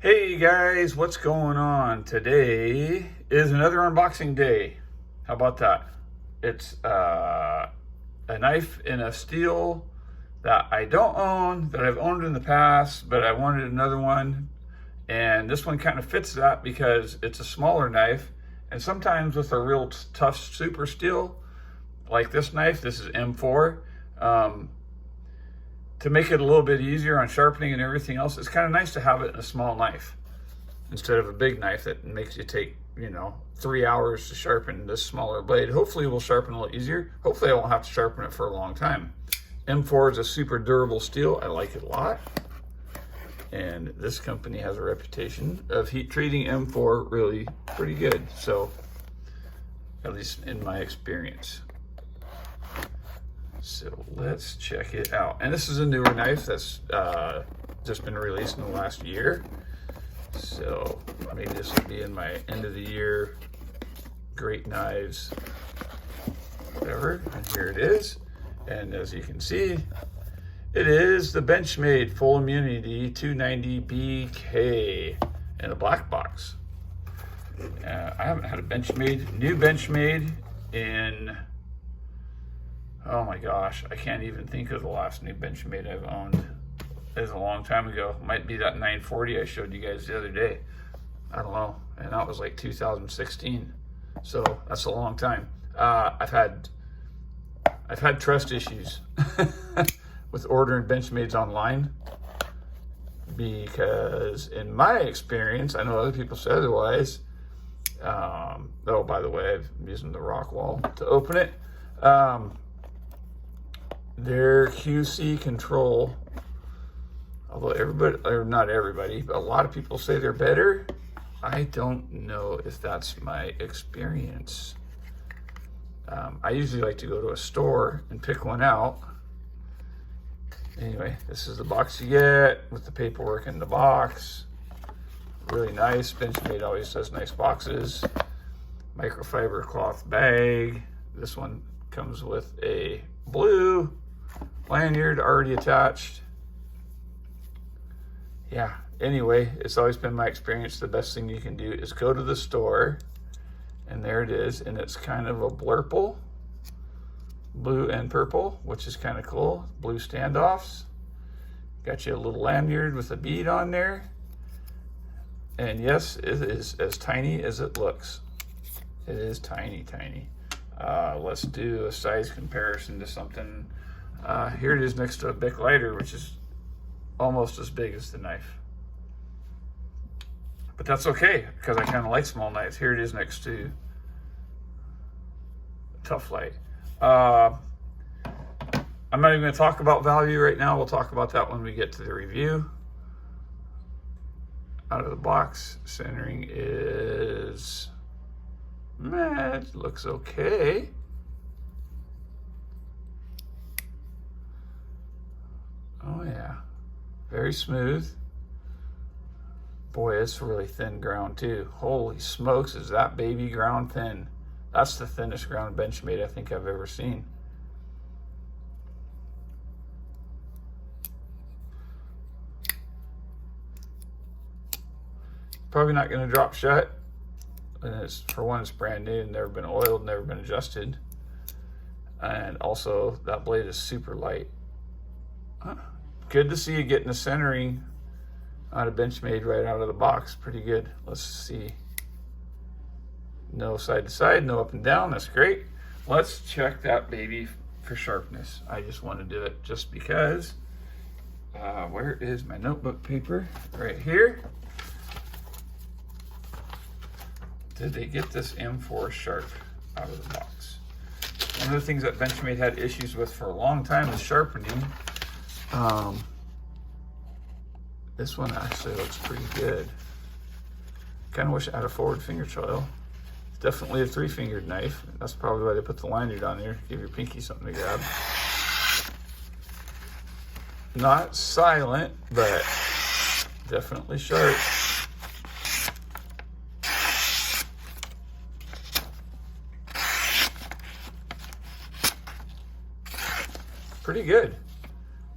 Hey guys, what's going on? Today is another unboxing day. How about that? It's a knife in a steel that I don't own, that I've owned in the past, but I wanted another one. And this one kind of fits that because it's a smaller knife. And sometimes with a real tough super steel, like this knife, this is M4, to make it a little bit easier on sharpening and everything else, it's kind of nice to have it in a small knife instead of a big knife that makes you take, 3 hours to sharpen this smaller blade. Hopefully it will sharpen a little easier. Hopefully I won't have to sharpen it for a long time. M4 is a super durable steel. I like it a lot. And this company has a reputation of heat treating M4 really pretty good. So, at least in my experience. So let's check it out. And this is a newer knife that's just been released in the last year. So maybe this will be in my end of the year great knives, whatever. And here it is. And as you can see, it is the Benchmade Full Immunity 290BK in a black box. I haven't had a new Benchmade in, oh my gosh, I can't even think of the last new Benchmade I've owned. It was a long time ago. Might be that 940 I showed you guys the other day. I don't know. And that was like 2016. So that's a long time. I've had trust issues with ordering Benchmades online because in my experience, I know other people say otherwise. Oh, by the way, I'm using the rock wall to open it. Their QC control, although everybody, or not everybody, but a lot of people say they're better, I don't know if that's my experience. I usually like to go to a store and pick one out. Anyway, this is the box you get with the paperwork in the box. Really nice. Benchmade always does nice boxes. Microfiber cloth bag. This one comes with a blue lanyard already attached. Yeah, anyway, it's always been my experience the best thing you can do is go to the store, and there it is, and it's kind of a blurple, blue and purple, which is kind of cool. Blue standoffs. Got you a little lanyard with a bead on there. And yes, it is as tiny as it looks. It is tiny, tiny. Let's do a size comparison to something. Here it is next to a Bic lighter, which is almost as big as the knife. But that's okay, because I kind of like small knives. Here it is next to Tough Light. I'm not even going to talk about value right now. We'll talk about that when we get to the review. Out of the box, centering is, it looks okay. Oh yeah, very smooth. Boy, it's really thin ground too. Holy smokes, is that baby ground thin. That's the thinnest ground Benchmade I think I've ever seen. Probably not going to drop shut. And it's, for one, it's brand new, never been oiled, never been adjusted. And also, that blade is super light. Good to see you getting the centering out of Benchmade right out of the box. Pretty good. Let's see. No side to side, no up and down. That's great. Let's check that baby for sharpness. I just want to do it just because. Where is my notebook paper? Right here. Did they get this M4 sharp out of the box? One of the things that Benchmade had issues with for a long time is sharpening. This one actually looks pretty good. Kind of wish I had a forward finger choil. It's definitely a 3-fingered knife. That's probably why they put the lanyard on there, give your pinky something to grab. Not silent, but definitely sharp. Pretty good.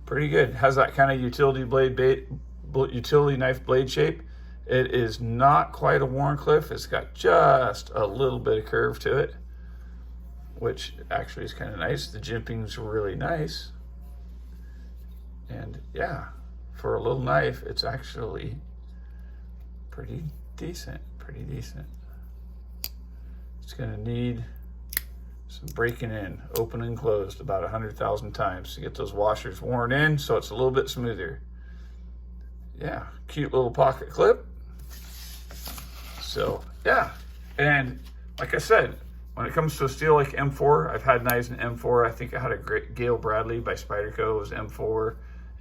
Pretty good. Has that kind of utility knife blade shape. It is not quite a Wharncliffe. It's got just a little bit of curve to it, which actually is kind of nice. The jimping's really nice. And yeah, for a little knife, it's actually pretty decent, It's gonna need some breaking in, open and closed about 100,000 times to get those washers worn in so it's a little bit smoother. Yeah, cute little pocket clip. So yeah, and like I said, when it comes to a steel like M4, I've had knives in M4. I think I had a great Gale Bradley by Spyderco, it was M4,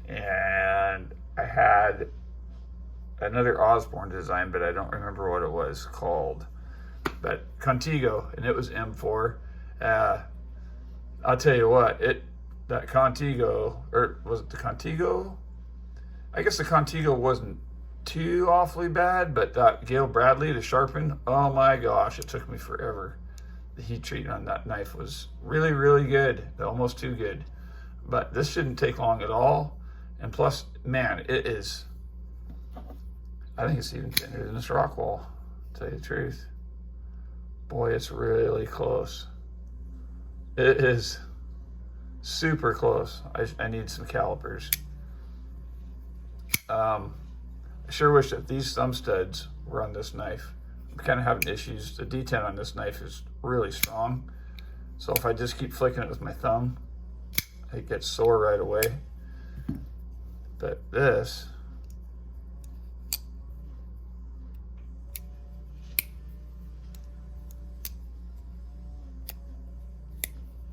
and I had another Osborne design, but I don't remember what it was called. But Contigo, and it was M4. I'll tell you what, that Contigo, or was it the Contigo? I guess the Contigo wasn't too awfully bad, but that Gale Bradley to sharpen, oh my gosh, it took me forever. The heat treatment on that knife was really, really good, almost too good. But this shouldn't take long at all. And plus, man, it is, I think it's even thinner than this Rockwall, to tell you the truth. Boy, it's really close. It is super close. I need some calipers. I sure wish that these thumb studs were on this knife. I'm kind of having issues. The D10 on this knife is really strong. So if I just keep flicking it with my thumb, it gets sore right away. But this,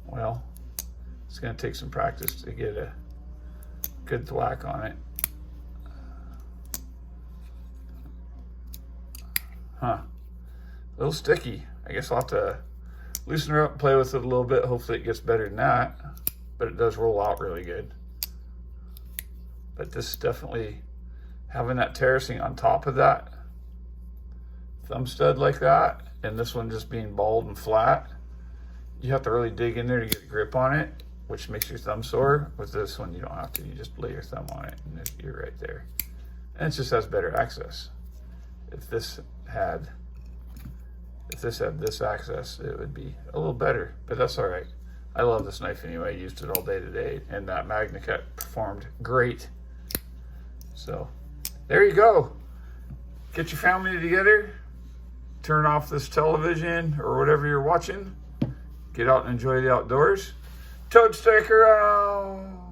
well, it's going to take some practice to get a good thwack on it. Huh. A little sticky. I guess I'll have to loosen her up and play with it a little bit. Hopefully it gets better than that. But it does roll out really good. But this is definitely, having that terracing on top of that thumb stud like that, and this one just being bald and flat, you have to really dig in there to get a grip on it, which makes your thumb sore. With this one, you don't have to. You just lay your thumb on it, and you're right there. And it just has better access. If this had this access, it would be a little better, but that's all right. I love this knife anyway. I used it all day today, and that MagnaCut performed great. So there you go. Get your family together, turn off this television or whatever you're watching, get out and enjoy the outdoors. Toad Sticker out!